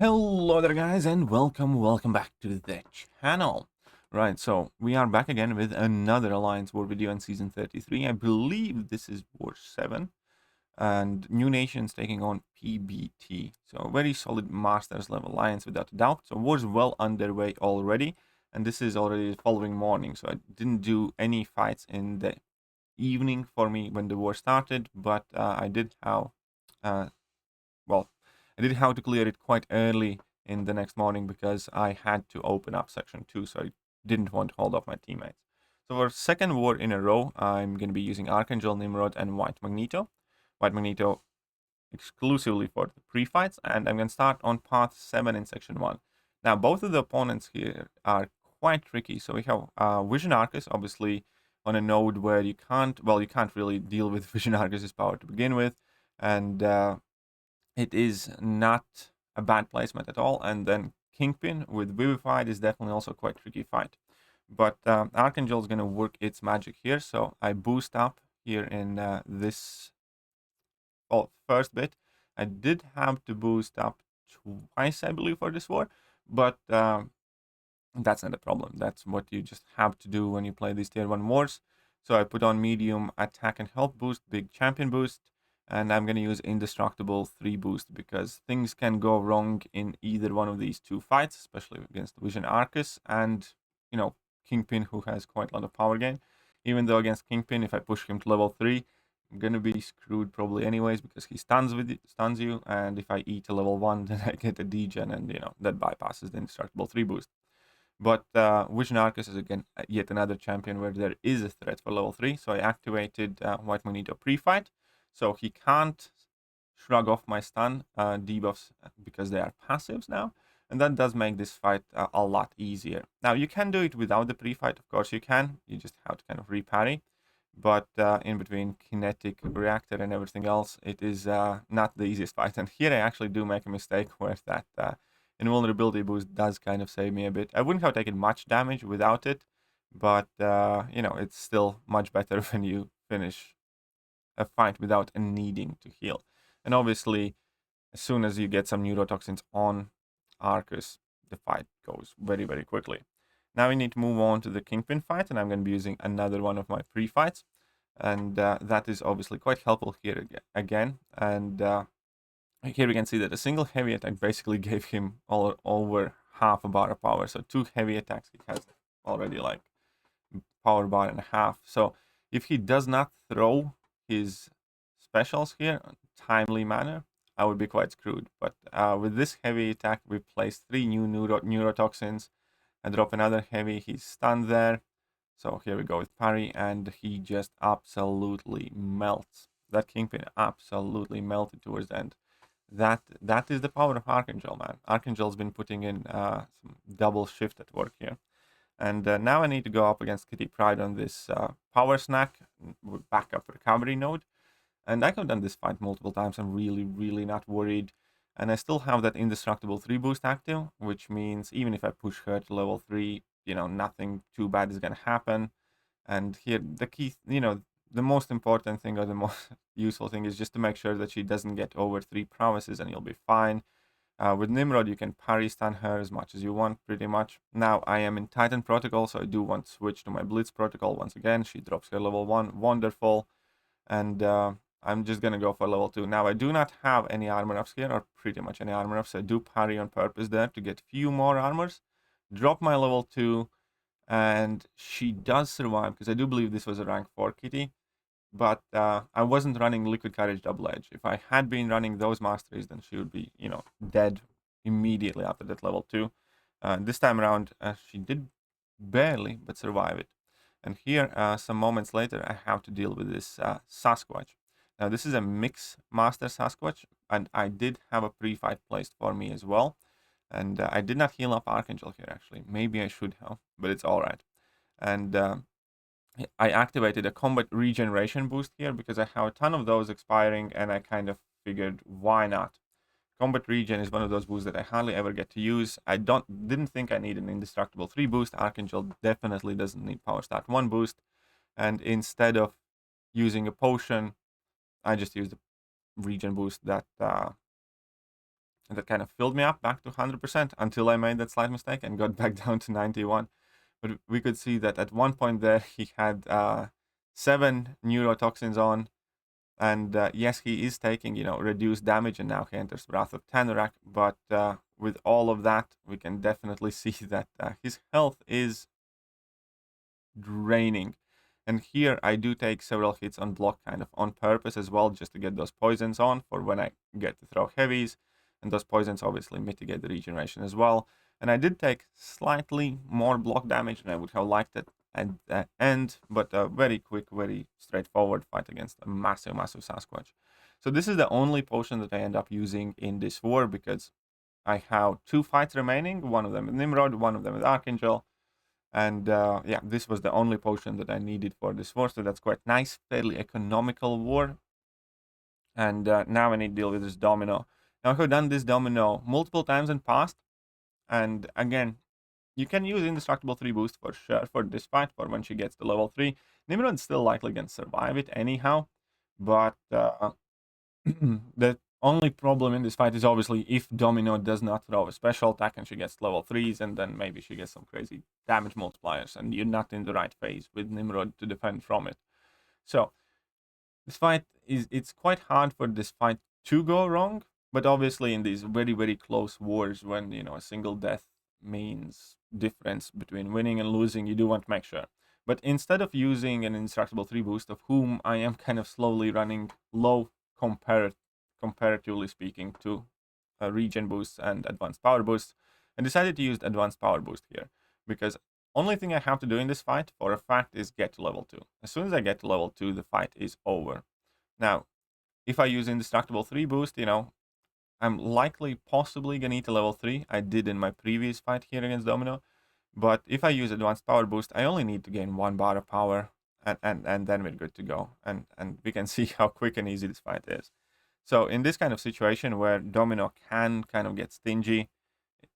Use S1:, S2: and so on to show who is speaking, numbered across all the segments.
S1: Hello there guys and welcome back to the channel. Right, so we are back again with another Alliance War video in Season 33. I believe this is War 7 and New Nations taking on PBT. So a very solid Masters level Alliance without a doubt. So war's well underway already and this is already the following morning. So I didn't do any fights in the evening for me when the war started, but I did have, well, I did have to clear it quite early in the next morning because I had to open up section 2, so I didn't want to hold off my teammates. So for second war in a row, I'm going to be using Archangel, Nimrod, and White Magneto. White Magneto exclusively for the pre-fights, and I'm going to start on path 7 in section 1. Now, both of the opponents here are quite tricky. So we have Vision Arcus, obviously, on a node where you can't really deal with Vision Arcus's power to begin with, and it is not a bad placement at all. And then Kingpin with Vivified is definitely also quite tricky fight. But Archangel is going to work its magic here. So I boost up here in this first bit. I did have to boost up twice, I believe, for this war. But that's not a problem. That's what you just have to do when you play these tier 1 wars. So I put on medium attack and health boost, big champion boost, and I'm going to use indestructible 3 boost because things can go wrong in either one of these two fights, especially against Vision Arcus and, you know, Kingpin, who has quite a lot of power gain. Even though against Kingpin, if I push him to level 3, I'm going to be screwed probably anyways because he stuns you, and if I eat a level 1, then I get a degen, and, you know, that bypasses the indestructible 3 boost. But Vision Arcus is again yet another champion where there is a threat for level 3, so I activated White Magneto pre-fight. So he can't shrug off my stun debuffs because they are passives now. And that does make this fight a lot easier. Now, you can do it without the pre-fight, of course you can. You just have to kind of re-parry. But in between kinetic reactor and everything else, it is not the easiest fight. And here I actually do make a mistake where that invulnerability boost does kind of save me a bit. I wouldn't have taken much damage without it. But, you know, it's still much better when you finish a fight without needing to heal. And obviously, as soon as you get some neurotoxins on Arcus, the fight goes very, very quickly. Now we need to move on to the Kingpin fight, and I'm going to be using another one of my pre-fights. And that is obviously quite helpful here again. And here we can see that a single heavy attack basically gave him over half a bar of power. So 2 heavy attacks, he has already like power bar and a half. So if he does not throw his specials here in timely manner, I would be quite screwed. But with this heavy attack, we place 3 new neurotoxins. I drop another heavy, he's stunned there. So here we go with parry, and he just absolutely melts. That Kingpin absolutely melted towards the end. That is the power of Archangel, man. Archangel's been putting in some double shift at work here. And now I need to go up against Kitty Pryde on this power snack with backup recovery node. And I could have done this fight multiple times. I'm really not worried. And I still have that indestructible 3 boost active, which means even if I push her to level 3, you know, nothing too bad is going to happen. And here, the key, you know, the most important thing or the most useful thing is just to make sure that she doesn't get over 3 prowesses and you'll be fine. With Nimrod, you can parry stun her as much as you want, pretty much. Now, I am in Titan Protocol, so I do want to switch to my Blitz Protocol once again. She drops her level 1, wonderful. And I'm just going to go for level 2. Now, I do not have any armor ups here, or pretty much any armor ups. So I do parry on purpose there to get few more armors. Drop my level 2, and she does survive, because I do believe this was a rank 4 kitty. But I wasn't running Liquid Courage Double Edge. If I had been running those masteries, then she would be, you know, dead immediately after that level 2. This time around, she did barely, but survive it. And here, some moments later, I have to deal with this Sasquatch. Now, this is a mix master Sasquatch, and I did have a pre-fight placed for me as well. And I did not heal up Archangel here, actually. Maybe I should have, but it's all right. And I activated a combat regeneration boost here because I have a ton of those expiring, and I kind of figured, why not? Combat regen is one of those boosts that I hardly ever get to use. I didn't think I need an indestructible 3 boost. Archangel definitely doesn't need power start 1 boost. And instead of using a potion, I just used a regen boost that And that kind of filled me up back to 100% until I made that slight mistake and got back down to 91. But we could see that at one point there, he had 7 neurotoxins on. And yes, he is taking, reduced damage, and now he enters Wrath of Tanorak. But with all of that, we can definitely see that his health is draining. And here I do take several hits on block kind of on purpose as well, just to get those poisons on for when I get to throw heavies. And those poisons obviously mitigate the regeneration as well. And I did take slightly more block damage than I would have liked it at the end, but a very quick, very straightforward fight against a massive, massive Sasquatch. So this is the only potion that I end up using in this war, because I have 2 fights remaining, one of them with Nimrod, one of them with Archangel. And yeah, this was the only potion that I needed for this war, so that's quite nice, fairly economical war. And now I need to deal with this Domino. Now I have done this Domino multiple times in past, and again, you can use Indestructible 3 boost for sure for this fight, for when she gets to level 3. Nimrod's still likely going to survive it anyhow, but the only problem in this fight is obviously if Domino does not throw a special attack and she gets level 3s, and then maybe she gets some crazy damage multipliers, and you're not in the right phase with Nimrod to defend from it. So this fight it's quite hard for this fight to go wrong, but obviously in these very, very close wars, when a single death means difference between winning and losing, you do want to make sure. But instead of using an Indestructible 3 boost, of whom I am kind of slowly running low comparatively speaking to regen boosts and advanced power boosts, I decided to use the advanced power boost here, because only thing I have to do in this fight for a fact is get to level 2. As soon as I get to level 2, the fight is over. Now, if I use Indestructible 3 boost, I'm likely possibly gonna need a level 3. I did in my previous fight here against Domino. But if I use advanced power boost, I only need to gain 1 bar of power, and then we're good to go. And we can see how quick and easy this fight is. So in this kind of situation where Domino can kind of get stingy,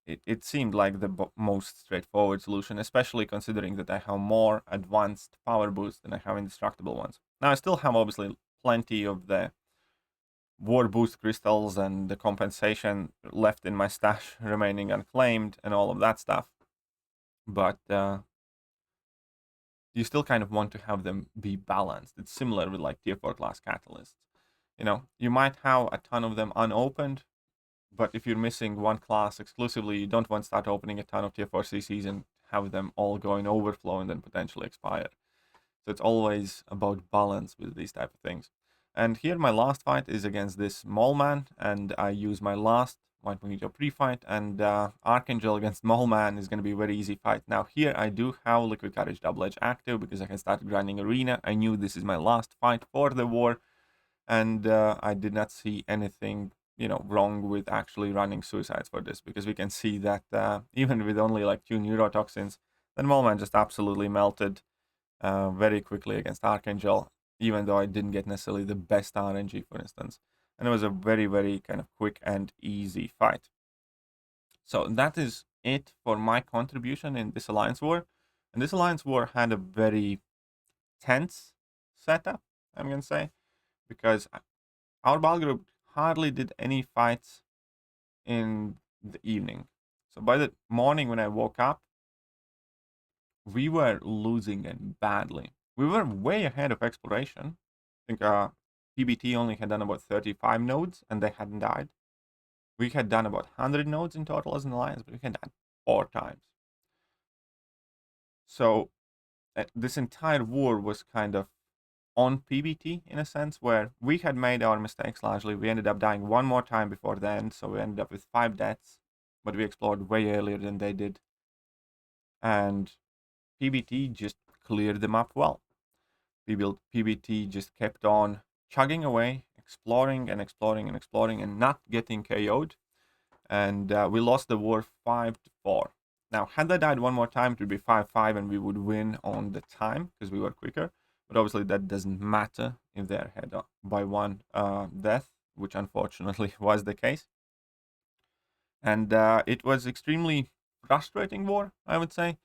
S1: it seemed like the most straightforward solution, especially considering that I have more advanced power boost than I have indestructible ones. Now I still have obviously plenty of the war boost crystals and the compensation left in my stash remaining unclaimed and all of that stuff, but you still kind of want to have them be balanced. It's similar with like tier 4 class catalysts. You might have a ton of them unopened, but if you're missing one class exclusively, you don't want to start opening a ton of tier 4 CCs and have them all go in overflow and then potentially expire. So it's always about balance with these type of things. And here my last fight is against this Mole Man, and I use my last White Magneto pre-fight, and Archangel against Mole Man is going to be a very easy fight. Now here I do have Liquid Courage Double Edge active because I can start grinding Arena. I knew this is my last fight for the war, and I did not see anything wrong with actually running suicides for this, because we can see that even with only like 2 neurotoxins, then Mole Man just absolutely melted very quickly against Archangel, even though I didn't get necessarily the best RNG, for instance. And it was a very, very kind of quick and easy fight. So that is it for my contribution in this Alliance War. And this Alliance War had a very tense setup, I'm going to say, because our battle group hardly did any fights in the evening. So by the morning when I woke up, we were losing it badly. We were way ahead of exploration. I think PBT only had done about 35 nodes and they hadn't died. We had done about 100 nodes in total as an alliance, but we had died 4 times. So this entire war was kind of on PBT in a sense, where we had made our mistakes largely. We ended up dying 1 more time before the end, so we ended up with 5 deaths, but we explored way earlier than they did. And PBT just cleared them up well. PBT just kept on chugging away, exploring and exploring and exploring, and not getting KO'd. And we lost the war 5-4. Now, had they died 1 more time, it would be 5-5, and we would win on the time because we were quicker. But obviously, that doesn't matter if they're ahead by 1 death, which unfortunately was the case. And it was extremely frustrating war, I would say,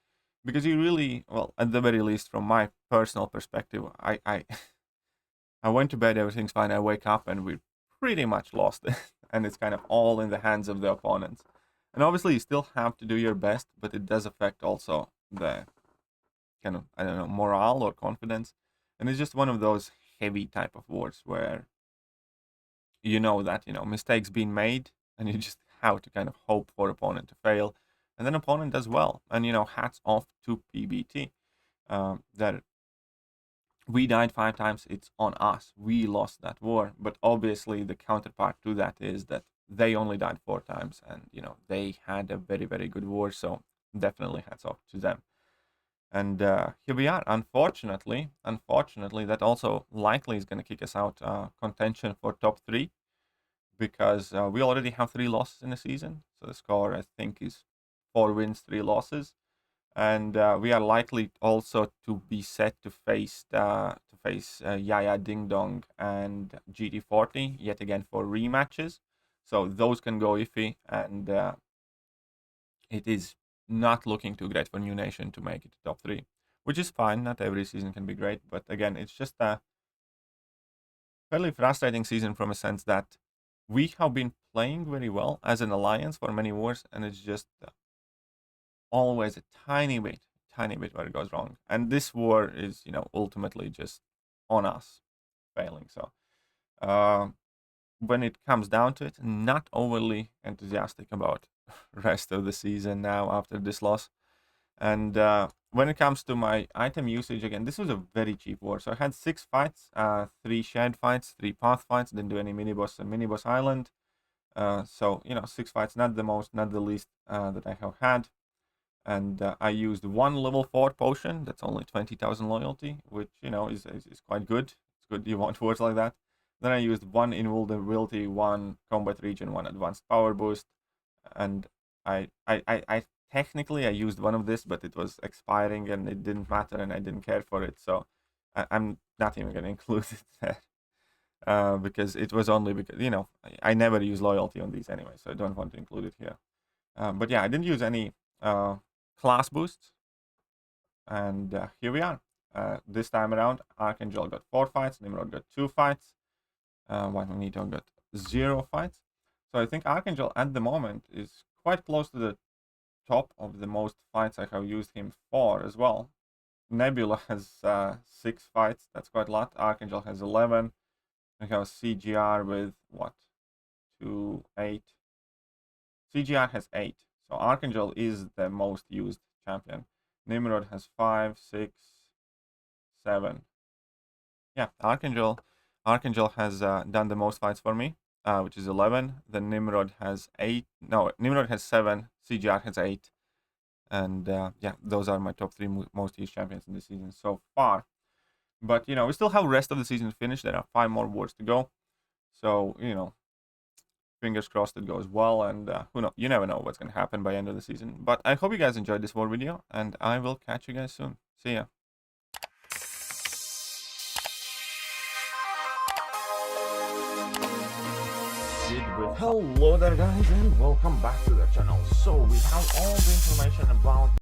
S1: because you really, well, at the very least, from my personal perspective, I went to bed, everything's fine. I wake up and we pretty much lost it. and it's kind of all in the hands of the opponents. And obviously, you still have to do your best, but it does affect also the kind of, I don't know, morale or confidence. And it's just one of those heavy type of wars where you know that, mistakes being made, and you just have to kind of hope for opponent to fail. And then opponent does well. And, hats off to PBT. That we died 5 times, it's on us. We lost that war. But obviously, the counterpart to that is that they only died 4 times, and they had a very, very good war. So definitely hats off to them. And here we are. Unfortunately, that also likely is going to kick us out contention for top 3, because we already have 3 losses in the season. So the score, I think, is 4 wins, 3 losses. And we are likely also to be set to face Yaya Ding Dong and GT40 yet again for rematches. So those can go iffy, and it is not looking too great for New Nation to make it to top 3, which is fine. Not every season can be great, but again, it's just a fairly frustrating season from a sense that we have been playing very well as an alliance for many wars, and it's just always a tiny bit where it goes wrong. And this war is, ultimately just on us failing. So when it comes down to it, not overly enthusiastic about rest of the season now after this loss. And when it comes to my item usage, again, this was a very cheap war. So I had 6 fights, 3 shared fights, 3 path fights, didn't do any mini-boss and mini-boss island. So, 6 fights, not the most, not the least that I have had. And I used 1 level 4 potion. That's only 20,000 loyalty, which, is quite good. It's good you want words like that. Then I used 1 invulnerability, 1 combat region, 1 advanced power boost. And I technically I used 1 of this, but it was expiring and it didn't matter and I didn't care for it. So I'm not even going to include it there. Because it was only because, I never use loyalty on these anyway, so I don't want to include it here. But yeah, I didn't use any class boosts, and here we are. This time around, Archangel got 4 fights, Nimrod got 2 fights, White Magneto got 0 fights. So I think Archangel at the moment is quite close to the top of the most fights I have used him for as well. Nebula has 6 fights, that's quite a lot. Archangel has 11. We have CGR with what? 2, 8. CGR has 8. So Archangel is the most used champion. Nimrod has 5, 6, 7. Yeah, Archangel has done the most fights for me, which is 11. Then Nimrod has 8. No, Nimrod has 7. CGR has 8. And yeah, those are my top 3 most used champions in the season so far. But, we still have the rest of the season to finish. There are 5 more wars to go. So, fingers crossed it goes well, and who knows, you never know what's going to happen by the end of the season. But I hope you guys enjoyed this war video, and I will catch you guys soon. See ya. Hello there guys, and welcome back to the channel. So we have all the information about